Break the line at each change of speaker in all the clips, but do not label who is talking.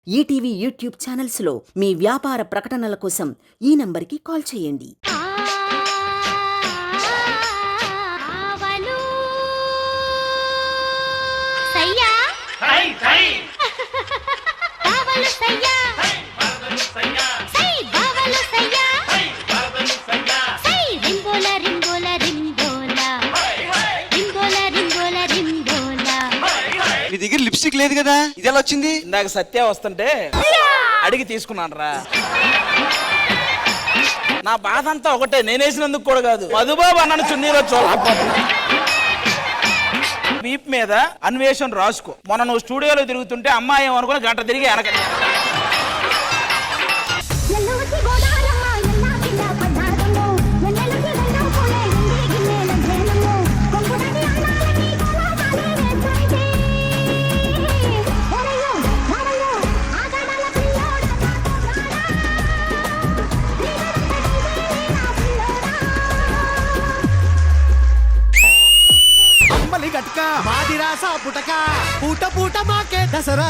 ETV YouTube ఛానల్స్లో మీ వ్యాపార ప్రకటనల కోసం ఈ నంబర్కి కాల్ చేయండి.
నీ దగ్గర లిప్స్టిక్ లేదు కదా, ఇది ఎలా వచ్చింది?
ఇందాక సత్య వస్తుంటే అడిగి తీసుకున్నాను రా. నా బాధ అంతా ఒకటే, నేనేసినందుకు కూడా కాదు, మధుబాబు అన్నను చున్నీలో వీప్ మీద అన్వేషణ రాసుకో. మొన్న నువ్వు స్టూడియోలో తిరుగుతుంటే అమ్మాయి ఏమనుకుని గంట తిరిగి వెనక.
మాదిరాసా పుటక పూట పూట మాకే Dasara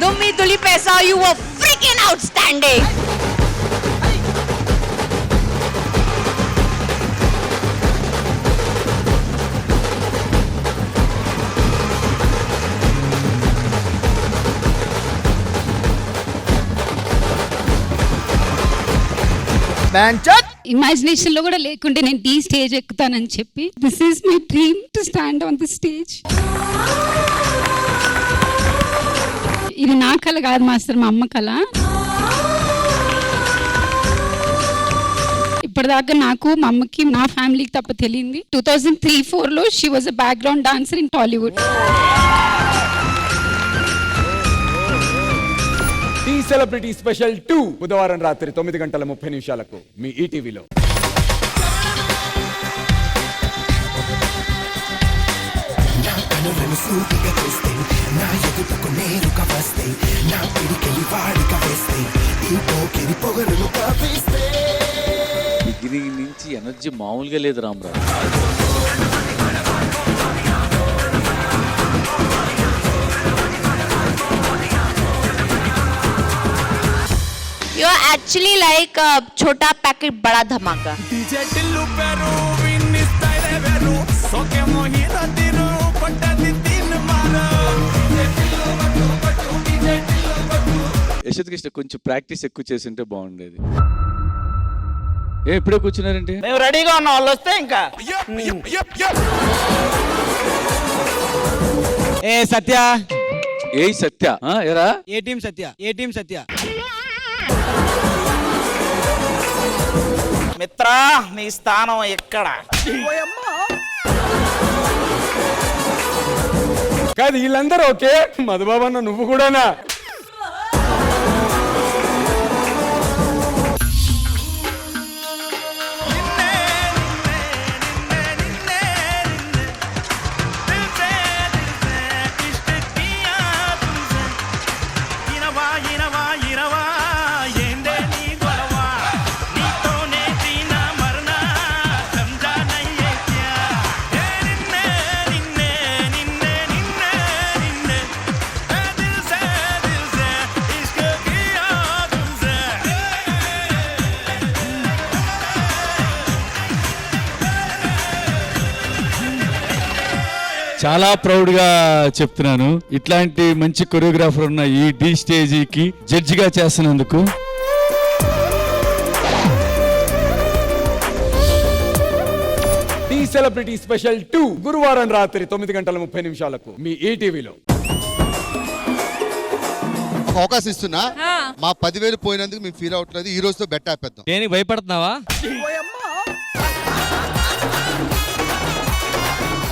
Dummi Dulipesa, you were freaking outstanding.
Imagination లో కూడా లేకుంటే నేను ఈ స్టేజ్ ఎక్కుతానని చెప్పి this is my dream to stand on the stage. ఇది నా కళ కాదు మాస్టర్, మా అమ్మ కళ. ఇప్పటిదాకా నాకు మా అమ్మకి నా ఫ్యామిలీకి తప్ప తెలియంది. 2003-04 she was a background dancer in Tollywood.
T celebrity special 2 బుధవారం రాత్రి 9:30 మీ ఈటీవీలో.
బిగినింగ్ నుంచి ఎనర్జీ మామూలుగా లేదు Rama Rao.
You're actually like a chota packet bada dhamaka.
యశోద్ Krishna కొంచెం ప్రాక్టీస్ ఎక్కువ చేసింటే బాగుండేది. ఇప్పుడే కూర్చున్నారంటే
మేము రెడీగా ఉన్న వాళ్ళు వస్తే ఇంకా
ఏ సత్య,
ఏ సత్య ఎరా
ఏ టీం సత్య, ఏ టీం సత్య.
మిత్రా నీ స్థానం ఎక్కడ?
కాదు వీళ్ళందరూ ఓకే, మధుబాబు అన్న నువ్వు కూడానా?
చాలా ప్రౌడ్ గా చెప్తున్నాను, ఇట్లాంటి మంచి కొరియోగ్రాఫర్ ఉన్న ఈ డి స్టేజీకి జడ్జిగా చేస్తున్నందుకు.
టీ సెలబ్రిటీ స్పెషల్ 2 గురువారం రాత్రి 9:30 మీ ఈటీవీలో.
ఒక అవకాశం ఇస్తున్నా, మా 10,000 పోయినందుకు మేము ఫీల్ అవట్లేదు, ఈ రోజుతో బెట్ ఆపేద్దాం.
దేనికి భయపడుతున్నావా?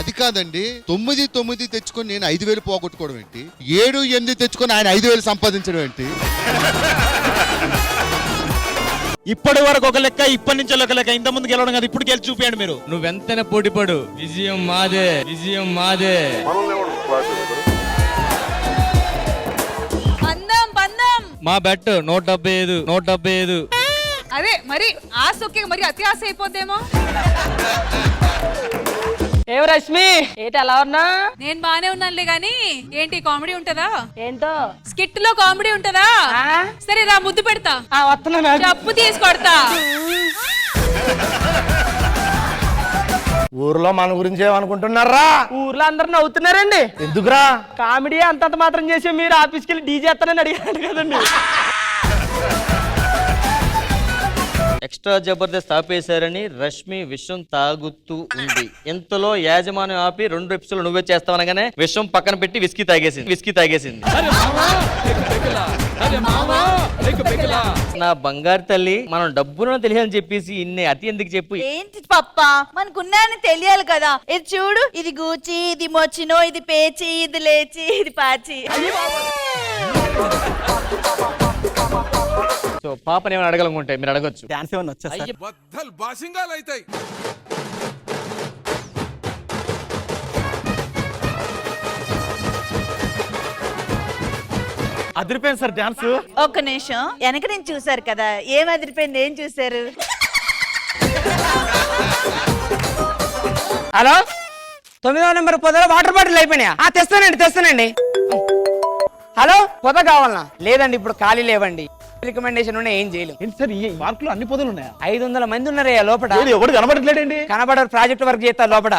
అది కాదండి, 9 తెచ్చుకొని నేను 5,000 పోగొట్టుకోవడం ఏంటి, 7-8 తెచ్చుకొని ఆయన 5,000 సంపాదించడం ఏంటి?
ఇప్పటి వరకు ఒక లెక్క, ఇప్పటి నుంచి ఒక లెక్క. ఇంత ముందు గెలవడం కదా, ఇప్పుడు గెలిచి చూపించండి మీరు. నువ్వెంతనే పోటీ పడు, విజయం మాదే, విజయం మాదే.
Bandam, bandam.
మా బెట్ 175.
అదే మరి ఆశ ఒకే మరి అతి ఆశ అయిపోద్దేమో.
ఏం రష్మి ఏంటి అలా ఉన్నా?
నేను బానే ఉన్నానులే గాని ఏంటి కామెడీ ఉంటదా?
ఏంటో
స్కిట్ లో కామెడీ ఉంటదా? సరే రా ముద్దు పెడతా.
వస్తున్నా.
చెప్పు తీసుకొడతా.
ఊర్లో మన గురించి ఏమనుకుంటున్నారా?
ఊర్లో అందరు నవ్వుతున్నారండి.
ఎందుకురా?
కామెడీ అంతంత మాత్రం చేసి మీరు ఆఫీస్కి వెళ్ళి డీజే చేస్తానని అడిగారు కదండి.
ఎక్స్ట్రా జబర్దస్త్ ఆపేశారని రష్మి విషం తాగుతూ ఉంది. ఇంతలో యాజమాన్యం ఆపి 2 ఎపిసోడ్లు నువ్వే చేస్తావనగానే విషం పక్కన పెట్టి విస్కీ తాగేసింది. నా బంగారు తల్లి, మనం డబ్బులను తెలియని చెప్పేసి ఇన్ని అతి ఎందుకు చెప్పు.
ఏంటి పప్పా మనకున్నాయని తెలియాలి కదా. ఇది చూడు, ఇది గూచి, ఇది మొచ్చినో, ఇది పేచి, ఇది లేచి, ఇది పాచి.
సో పాపని ఏమైనా అడగాలనుకుంటే మీరు అడగొచ్చు.
డాన్స్ ఏమన్నా వచ్చా? అదిరిపోయింది సార్ డాన్స్.
ఒక్క నిమిషం, వెనక నుంచి చూసారు కదా, ఏం అదిరిపోయింది, ఏం చూసారు?
హలో, 9వ నెంబర్ పొదలో వాటర్ బాటిల్ అయిపోయినాయా? తెస్తానండి. హలో, పొద కావాలనా? లేదండి, ఇప్పుడు ఖాళీ లేవండి. రికమెండేషన్ ఉన్నా ఏం చేయలేం.
ఏంటి సార్ ఈ పార్క్ లో అన్ని పొదలు ఉన్నాయా?
500 మంది ఉన్నారయ్యా లోపల.
ఎవరు కనబడట్లేడండి?
కనబడరు. ప్రాజెక్ట్ వర్క్ చేస్తా లోపల.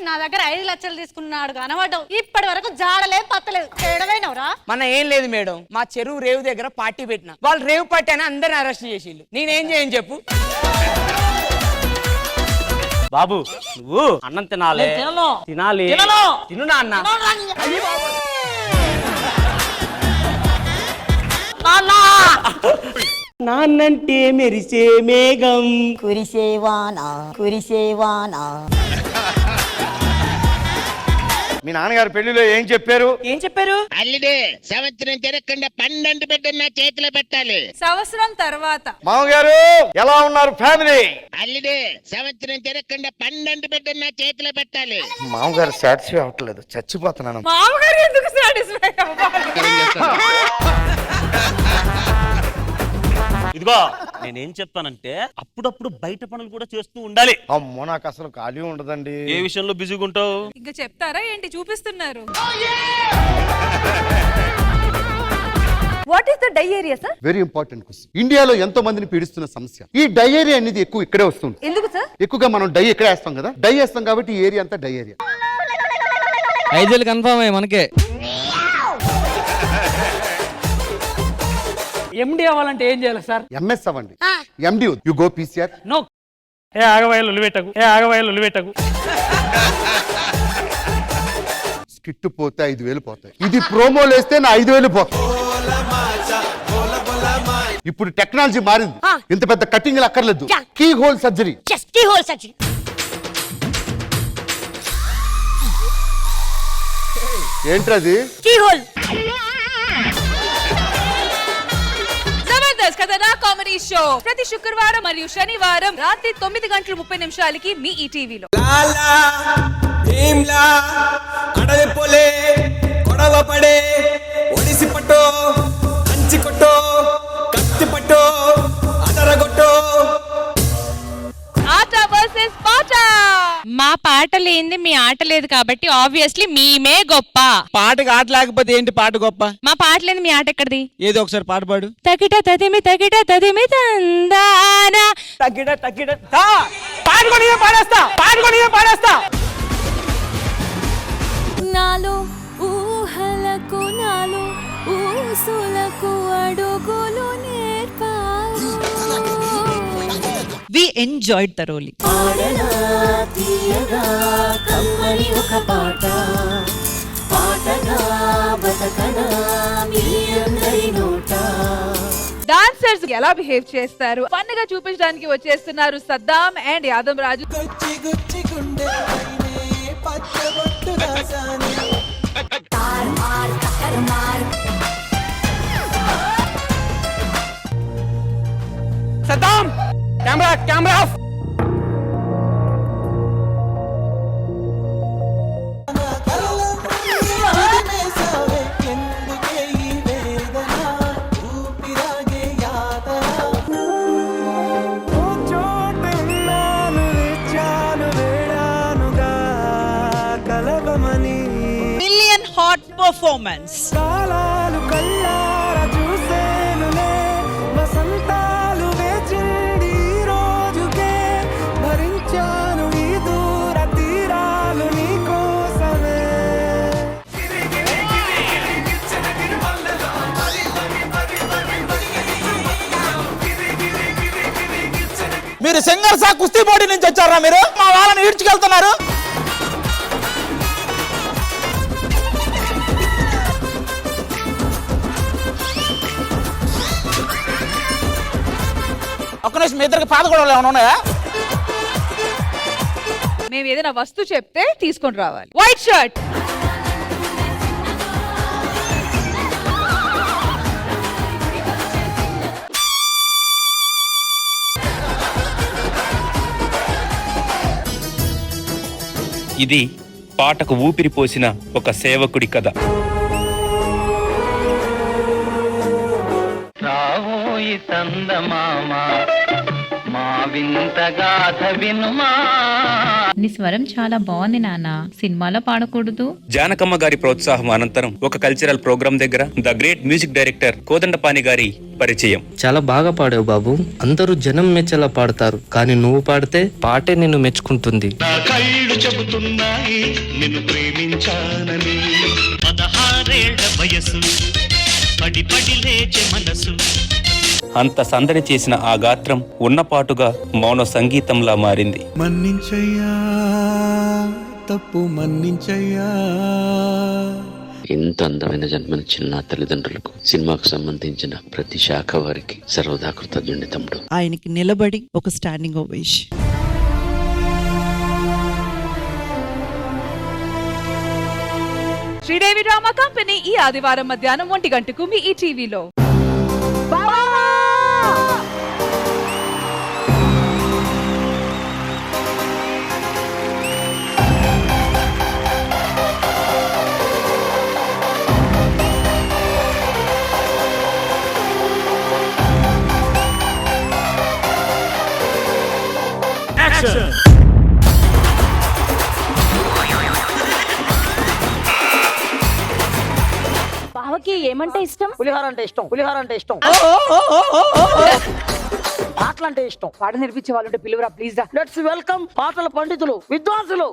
నా దగ్గర 5 లక్షలు తీసుకున్నాడు కనబడ్డావు. ఇప్పటి వరకు జాడలేదు పత్తలేదు. ఏడవైనవరా?
మన ఏం లేదు మేడం, మా చెరువు రేవు దగ్గర పార్టీ పెట్టిన వాళ్ళు రేవు పార్టీ అని అందరిని అరెస్ట్ చేసి నేనేం చేయను చెప్పు.
బాబు నువ్వు అన్నం తినాలి.
తిను నాన్న. నాన్నంటే మెరిసే మేఘం
కురిసేవానా
మీ నాన్నగారు పెళ్లిలో ఏం చెప్పారు?
అల్లుడే సంవత్సరం తిరగకుండా 12 బిడ్డలు నా చేతిలో పెట్టాలి.
సంవత్సరం తర్వాత
మామగారు ఎలా ఉన్నారు ఫ్యామిలీ?
అల్లుడే సంవత్సరం తిరగకుండా 12 బిడ్డలు నా చేతిలో పెట్టాలి.
మామగారు సాటిస్ఫై అవ్వట్లేదు, చచ్చిపోతున్నాను.
మామగారు ఎందుకు సాటిస్ఫై
ఇదిగో నేనేం చెప్తానంటే అప్పుడప్పుడు బయట పనులు కూడా చేస్తూ ఉండాలి.
అమ్మో నాకు అసలు ఖాళీ ఉండదండి.
ఏ విషయంలో బిజీగా ఉంటావు?
ఇంకా చెప్తారా ఏంటి? చూపిస్తున్నారు.
What is the diarrhoea sir?
Very important question. ఇండియాలో ఎంతో మందిని పీడిస్తున్న సమస్య ఈ డయేరియా అనేది ఎక్కువ ఇక్కడే వస్తుంది.
ఎందుకు సార్?
ఎక్కువగా మనం డై ఇక్కడే వేస్తాం కదా, డై వేస్తాం కాబట్టి ఈ ఏరియా అంతా డయేరియా.
5 కన్ఫర్మ్ అయ్యి మనకే.
ఎండి అవ్వాలంటే ఏం చేయాలి సార్?
ఎంఎస్ అవ్వండి. MD you go PCR.
No. ఆగవాయలు ఉలిపెట్టకు.
స్కిట్ పోతే 5,000 పోతాయి. ఇది ప్రోమోలు వేస్తే నా 5,000 పోతాయి. ఇప్పుడు టెక్నాలజీ మారింది. ఇంత పెద్ద కటింగ్ అక్కర్లేదు. Keyhole surgery. ఏంటది?
జబర్దస్త్ కథనా కామెడీ షో ప్రతి శుక్రవారం మరియు శనివారం రాత్రి 9:30 మీ ఈటీవీలో. ఆట వర్సెస్ పాట.
మా పాట లేనిది మీ ఆట లేదు కాబట్టి ఆబ్వియస్లీ మేమే గొప్ప.
పాటకి ఆట లేకపోతే ఏంటి పాట గొప్ప?
మా పాట లేని మీ ఆట ఎక్కడిది?
ఏదో ఒకసారి పాట పాడు.
తకిట తదిమి తందానా.
పాడేస్తా.
నాలో ఊహలకు నాలో ఊసులకు అడుగులు నేర్పావు.
We enjoyed thoroughly.
డాన్సర్స్ ఎలా బిహేవ్ చేస్తారు ఫన్ గా చూపించడానికి వచ్చేస్తున్నారు Saddam and Yadav Raju.
Saddam, camera off.
performance.
మీరు సింగర్ సా కుస్తీ పోటీ నుంచి వచ్చారా? మీరు మా వాళ్ళని ఈడ్చుకెళ్తున్నారు. ఒక్క నిమిషం, మీ ఇద్దరికి పాత గొడవలు ఏమైనా ఉన్నాయా?
మేము ఏదైనా వస్తువు చెప్తే తీసుకొని రావాలి. White shirt.
ఇది పాటకు ఊపిరి పోసిన ఒక సేవకుడి కథ.
రావోయి చందమామ మా వింత గాథ వినుమా.
నీ స్వరం చాలా బాగుంది నాన్న, సినిమాలో పాడకూడదు?
జానకమ్మ గారి ప్రోత్సాహం అనంతరం ఒక కల్చరల్ ప్రోగ్రాం దగ్గర the great music director Kodandapani గారి పరిచయం.
చాలా బాగా పాడావు బాబు, అందరూ జనం మెచ్చేలా పాడతారు, కానీ నువ్వు పాడితే పాటే నిన్ను మెచ్చుకుంటుంది.
నా కళ్ళు చెబుతున్నాయి నిన్ను ప్రేమించానని. 16 ఏళ్ల వయసు, పడి పడి లేచే మనసు.
అంత సందడి చేసిన ఆ గాత్రం ఉన్నపాటుగా మౌన సంగీతంలా మారింది.
మన్నించయ్యా తప్పు మన్నించయ్యా.
ఇంత అందమైన జన్మనిచ్చిన నా తల్లిదండ్రులకు, సినిమాకు సంబంధించిన ప్రతి శాఖ వారికి సర్వదా కృతజ్ఞుడి తమ్ముడు.
ఆయనకి నిలబడి ఒక standing ovation. Sridevi drama company ఈ ఆదివారం మధ్యాహ్నం 1 గంటకు మీ ఈ టీవీలో.
బావకి ఏమంటే ఇష్టం?
పులిహోర అంటే ఇష్టం, పులిహోర అంటే ఇష్టం. పాటలు అంటే ఇష్టం. పాట నేర్పించే వాళ్ళు ఉంటే పిలువురా ప్లీజ్. లెట్స్ వెల్కమ్ పాటల పండితులు, విద్వాంసులు.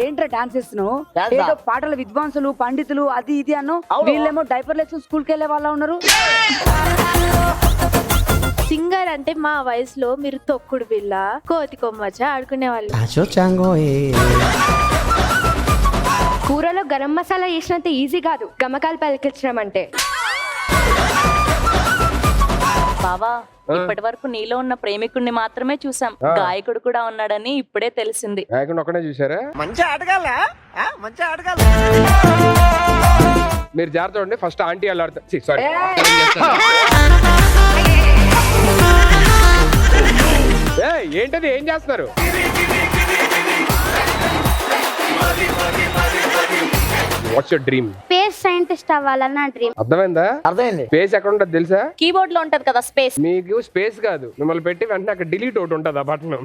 ఏంట్రా డాన్స్ చేస్తున్నావు? ఏదో పాటల విద్వాంసులు పండితులు అది ఇది అన్నో, వీళ్ళేమో డైపర్ లేసుకుని స్కూల్కి వెళ్ళే వాళ్ళ ఉన్నారు.
సింగర్ అంటే మా వయసులో మీరు తొక్కుడు బిళ్ళ, కోతి కొమ్మచ్చ ఆడుకునే వాళ్ళు. కూరలో గరం మసాలా వేసినంత ఈజీ కాదు గమకాలు పలికించడం అంటే.
బావా, ఇప్పటి వరకు నీలో ఉన్న ప్రేమికుడిని మాత్రమే చూసాం, గాయకుడు కూడా ఉన్నాడని ఇప్పుడే తెలిసింది.
గాయకుడు ఒక్కడే చూసారా?
మంచి ఆటగాళ్ళ, మంచి ఆటగాళ్ళ.
మీరు జాగ్రత్త ఉండండి. ఫస్ట్ ఆంటీ వాళ్ళు ఆడతారు. సారీ, ఏంటది? ఏం చేస్తున్నారు? What's your dream?
Space scientist అవ్వాలని నా డ్రీమ్.
అర్థమైందా?
అర్థమైంది.
స్పేస్ ఎక్కడ ఉంటుంది తెలుసా?
కీబోర్డ్ లో ఉంటది కదా స్పేస్.
మీకు స్పేస్ కాదు, మిమ్మల్ని పెట్టి వెంటనే అక్కడ డిలీట్ ఒకటి ఉంటుంది, ఆ బటన్.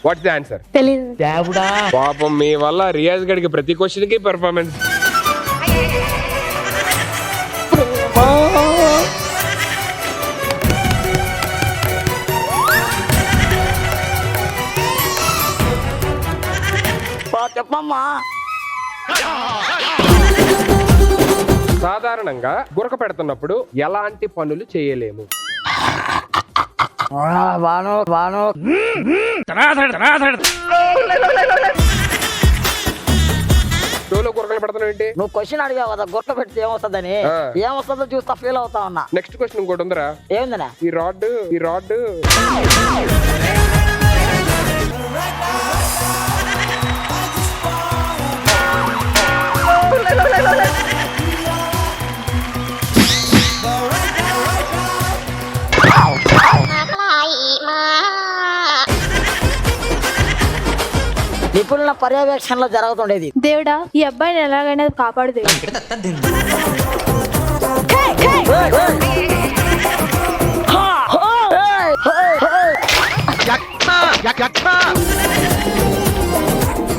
What's the answer?
తెలీదు.
దేవుడా,
పాపం మీ వల్ల రియాజ్ గడికి ప్రతి క్వశ్చన్ కి పెర్ఫార్మెన్స్.
చెప్పమ్మా.
సాధారణంగా గురక పెడుతున్నప్పుడు ఎలాంటి పనులు చేయలేము? షోలో గురకలు పెడతావు ఏంటి?
నువ్వు క్వశ్చన్ అడిగావు కదా, గుర్త పెడితే ఏమవుతుందని. ఏమొస్తుందో చూస్తా ఫీల్ అవుతా ఉన్నా.
నెక్స్ట్ క్వశ్చన్ ఇంకోటి ఉందిరా.
ఏందనా?
ఈ రాడ్
నిపుణుల పర్యవేక్షణలో జరుగుతుండేది.
దేవుడా, ఈ అబ్బాయిని ఎలాగైనా కాపాడు దేవుడు.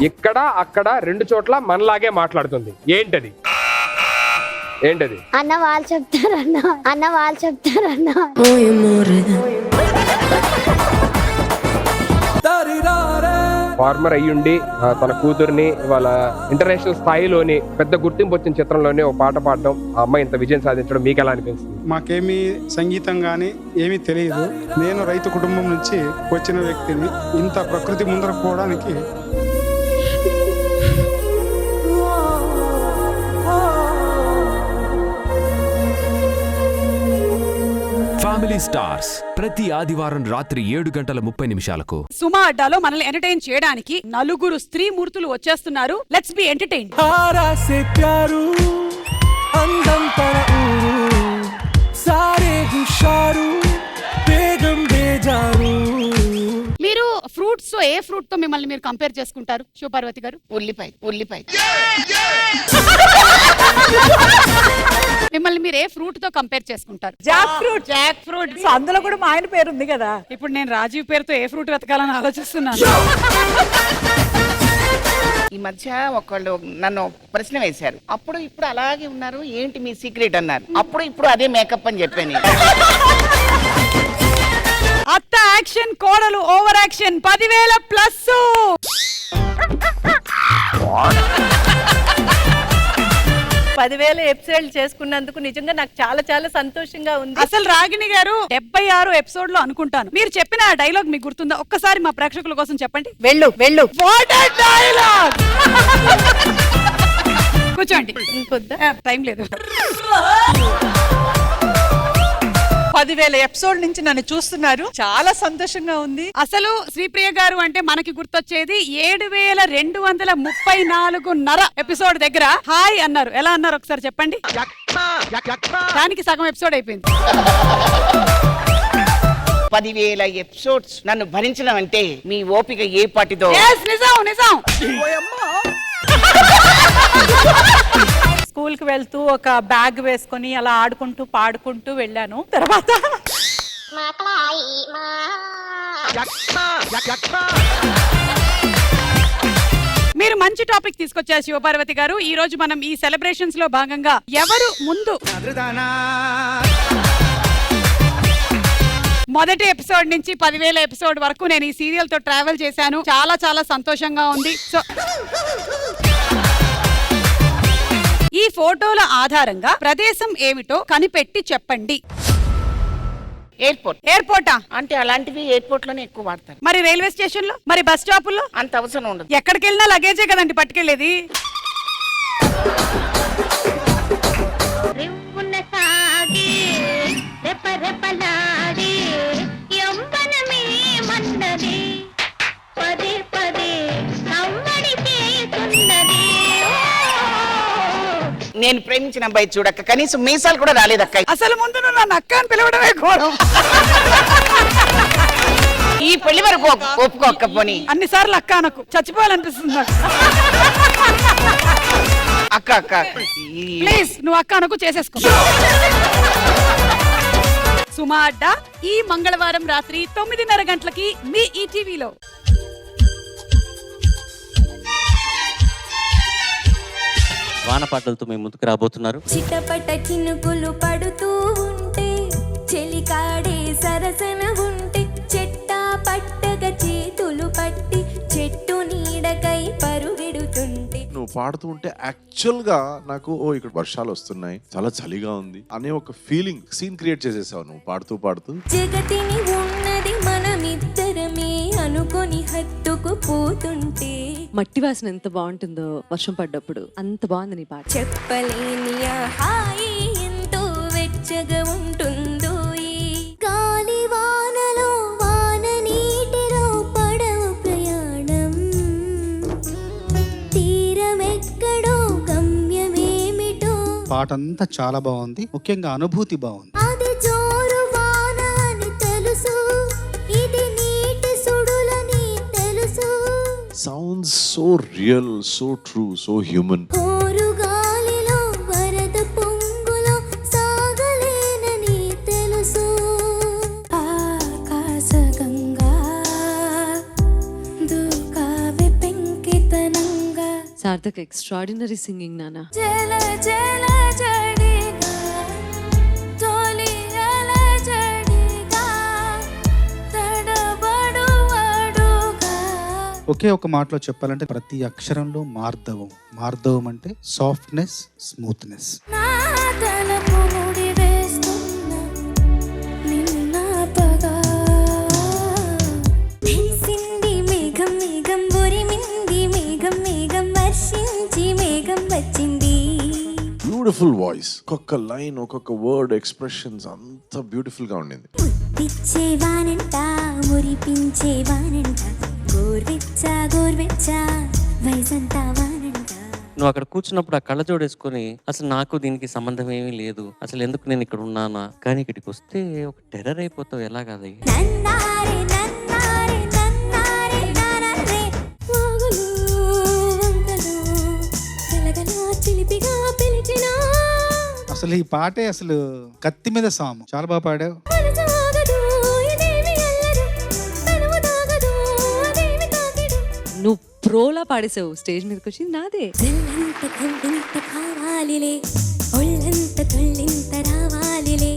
ఇక్కడ అక్కడ 2 చోట్ల మనలాగే మాట్లాడుతుంది. ఏంటది?
అన్న వాళ్ళు చెప్తారన్న
ఫార్మర్ అయ్యుండి తన కూతుర్ని వాళ్ళ ఇంటర్నేషనల్ స్థాయిలోని పెద్ద గుర్తింపు వచ్చిన చిత్రంలోనే ఒక పాట పాడడం, ఆ అమ్మాయి ఇంత విజయం సాధించడం మీకు ఎలా అనిపిస్తుంది?
మాకేమీ సంగీతం గానీ ఏమీ తెలియదు. నేను రైతు కుటుంబం నుంచి వచ్చిన వ్యక్తిని. ఇంత ప్రకృతి ముందర పోవడానికి
ఫ్యామిలీ స్టార్స్ ప్రతి ఆదివారం రాత్రి 7:30
సుమా అడ్డాలో మనల్ని ఎంటర్టైన్ చేయడానికి నలుగురు స్త్రీ మూర్తులు వచ్చేస్తున్నారు. Let's be entertain. మీరు ఫ్రూట్స్ ఏ ఫ్రూట్ తో మిమ్మల్ని మీరు కంపేర్ చేసుకుంటారు శివపార్వతి గారు? ఉల్లిపాయ. మిమ్మల్ని మీరు ఏ ఫ్రూట్ తో కంపేర్ చేసుకుంటారు? Jack fruit. అందులో కూడా మా ఆయన పేరు ఉంది కదా. ఇప్పుడు నేను రాజీవ్ పేరుతో ఏ ఫ్రూట్ వెతకాలని ఆలోచిస్తున్నాను.
ఈ మధ్య ఒకళ్ళు నన్ను ప్రశ్న వేశారు. అప్పుడు ఇప్పుడు అలాగే ఉన్నారు, ఏంటి మీ సీక్రెట్ అన్నారు. అప్పుడు ఇప్పుడు అదే మేకప్ అని చెప్పాను.
అత్త యాక్షన్, కోడలు ఓవర్ యాక్షన్. 10,000 ప్లస్.
ఎపిసోడ్లు చేసుకున్నందుకు నిజంగా నాకు చాలా చాలా సంతోషంగా ఉంది.
అసలు రాగిణి గారు 76 ఎపిసోడ్ లో అనుకుంటాను మీరు చెప్పిన ఆ డైలాగ్ మీకు గుర్తుందా? ఒక్కసారి మా ప్రేక్షకుల కోసం చెప్పండి.
వెళ్ళు.
What a dialogue! కూర్చోండి. టైం లేదు.
10,000 ఎపిసోడ్ నుంచి నన్ను చూస్తున్నారు, చాలా సంతోషంగా ఉంది.
అసలు శ్రీప్రియ గారు అంటే మనకి గుర్తొచ్చేది 7,234.5 ఎపిసోడ్ దగ్గర హాయ్ అన్నారు. ఎలా అన్నారు ఒకసారి చెప్పండి. దానికి సగం ఎపిసోడ్ అయిపోయింది.
10,000 ఎపిసోడ్స్ నన్ను భరించడం అంటే మీ ఓపిక ఏ పాటిదో.
నిజం.
స్కూల్ కి వెళ్తూ ఒక బ్యాగ్ వేసుకొని అలా ఆడుకుంటూ పాడుకుంటూ వెళ్ళాను. తర్వాత
మీరు మంచి టాపిక్ తీసుకొచ్చారు శివపార్వతి గారు. ఈ రోజు మనం ఈ సెలబ్రేషన్స్ లో భాగంగా ఎవరు ముందు మొదటి ఎపిసోడ్ నుంచి 10,000 ఎపిసోడ్ వరకు నేను ఈ సీరియల్ తో ట్రావెల్ చేశాను. చాలా చాలా సంతోషంగా ఉంది. సో ఈ ఫోటోల ఆధారంగా ప్రదేశం ఏమిటో కనిపెట్టి చెప్పండి. ఎయిర్పోర్టా?
అంటే అలాంటివి ఎయిర్పోర్ట్ లోనే ఎక్కువ వాడతారు.
మరి రైల్వే స్టేషన్ లో, మరి బస్ స్టాప్ లో
అంత అవసరం ఉండదు.
ఎక్కడికి వెళ్ళినా లగేజే కదండి పట్టుకెళ్ళేది.
నేను ప్రేమించిన అబ్బాయి చూడక్క కనీసం మీసాలు కూడా రాలేదక్క.
అసలు ముందు నువ్వు నన్ను అక్క అని పిలవడమే ఘోరం.
ఈ పెళ్లి వరకు ఒప్పుకోక్క. పోనీ
అన్నిసార్లు అక్క అనకు, చచ్చిపోవాలనిపిస్తుంది నాకు.
అక్క
ప్లీజ్ నువ్వు అక్క అనకు, చేసేసుకో. సుమా అడ్డా ఈ మంగళవారం రాత్రి 9:30 గంటలకి మీ ఈటీవీలో.
వానపాటలతో మేము ముందుకు రాబోతున్నారు.
చిటపట చినుకులు పడుతూ ఉంటే, చెలికాడే సరసన ఉంటే, చెట్టా పట్టగా చేతులు పట్టి చెట్టు నీడకై పరుగెడుతుంటే.
నువ్వు పాడుతూ ఉంటే యాక్చువల్ గా నాకు ఇక్కడ వర్షాలు వస్తున్నాయి, చాలా చలిగా ఉంది అనే ఒక ఫీలింగ్ సీన్ క్రియేట్ చేసేసావు నువ్వు పాడుతూ.
జగతిని ఉన్నది మనమిద్దరమే అనుకొని హత్తుకు పోతుంటే.
మట్టి వాసన ఎంత బాగుంటుందో వర్షం పడ్డప్పుడు, అంత బాగుంది నీ పాట.
చెప్పలేని ఆ హాయి ఎంతో వెచ్చగా ఉంటుందో. ఈ గాలి వానలో వాన నీటిలో పడవ ప్రయాణం, తీరమెక్కడో గమ్యమేమిటో.
పాటంతా చాలా బాగుంది, ముఖ్యంగా అనుభూతి బాగుంది.
అది జోరు వాన అని తెలుసు, ఇది నీటి సుడులని తెలుసు.
Sounds so real, so true, so human.
కోరు గాలిలో వరద పొంగులో సాగలేనని తెలుసు. ఆకాశగంగా
సార్థక్ ఎక్స్ట్రాడినరీ సింగింగ్ నాన్న.
జల జల జడిగా తొలి అల జడిగా తడబడు అడుగా.
ఒకే ఒక మాటలో చెప్పాలంటే ప్రతి అక్షరంలో మార్ధవం. మార్ధవం అంటే సాఫ్ట్నెస్, స్మూత్నెస్.
నా తలపు ముడి వేస్తున్న నిన్నాపగా తెలిసింది మేఘం మేఘం ఉరిమింది మేఘం మేఘం వర్షించి మేఘం వచ్చింది.
బ్యూటిఫుల్ వాయిస్, ఒక్కొక్క లైన్ ఒక్కొక్క వర్డ్ ఎక్స్ప్రెషన్స్ అంత బ్యూటిఫుల్ గా ఉండింది.
ముద్దిచ్చేవానంట మురిపించేవానంట గోర్వెచ్చా గోర్వెచ్చా వయసంతా వానంట.
నువ్వు అక్కడ కూర్చున్నప్పుడు ఆ కళ్ళజోడు వేసుకొని అసలు నాకు దీనికి సంబంధం ఏమీ లేదు, అసలు ఎందుకు నేను ఇక్కడ ఉన్నానా, కానీ ఇక్కడికి వస్తే ఒక టెర్రర్ అయిపోతావు. ఎలాగది?
నన్నారే నన్నారే నన్నారే నానరే వాగులు వంకలు కలగలా చిలిపిగా పిలిచినా
అసలు ఈ పాటే అసలు కత్తి మీద సాము. చాలా బాగా పాడావు.
మనసాగదు ఇదేమి అల్లరు తనువు తాగదు అదేమి తాకిడు.
నువ్వు ప్రోలా పాడేసావు. స్టేజ్ మీదకి వచ్చి నాదే.
జల్లంత కవ్వింత కావాలిలే ఒళ్ళంత తొల్లింత రావాలిలే.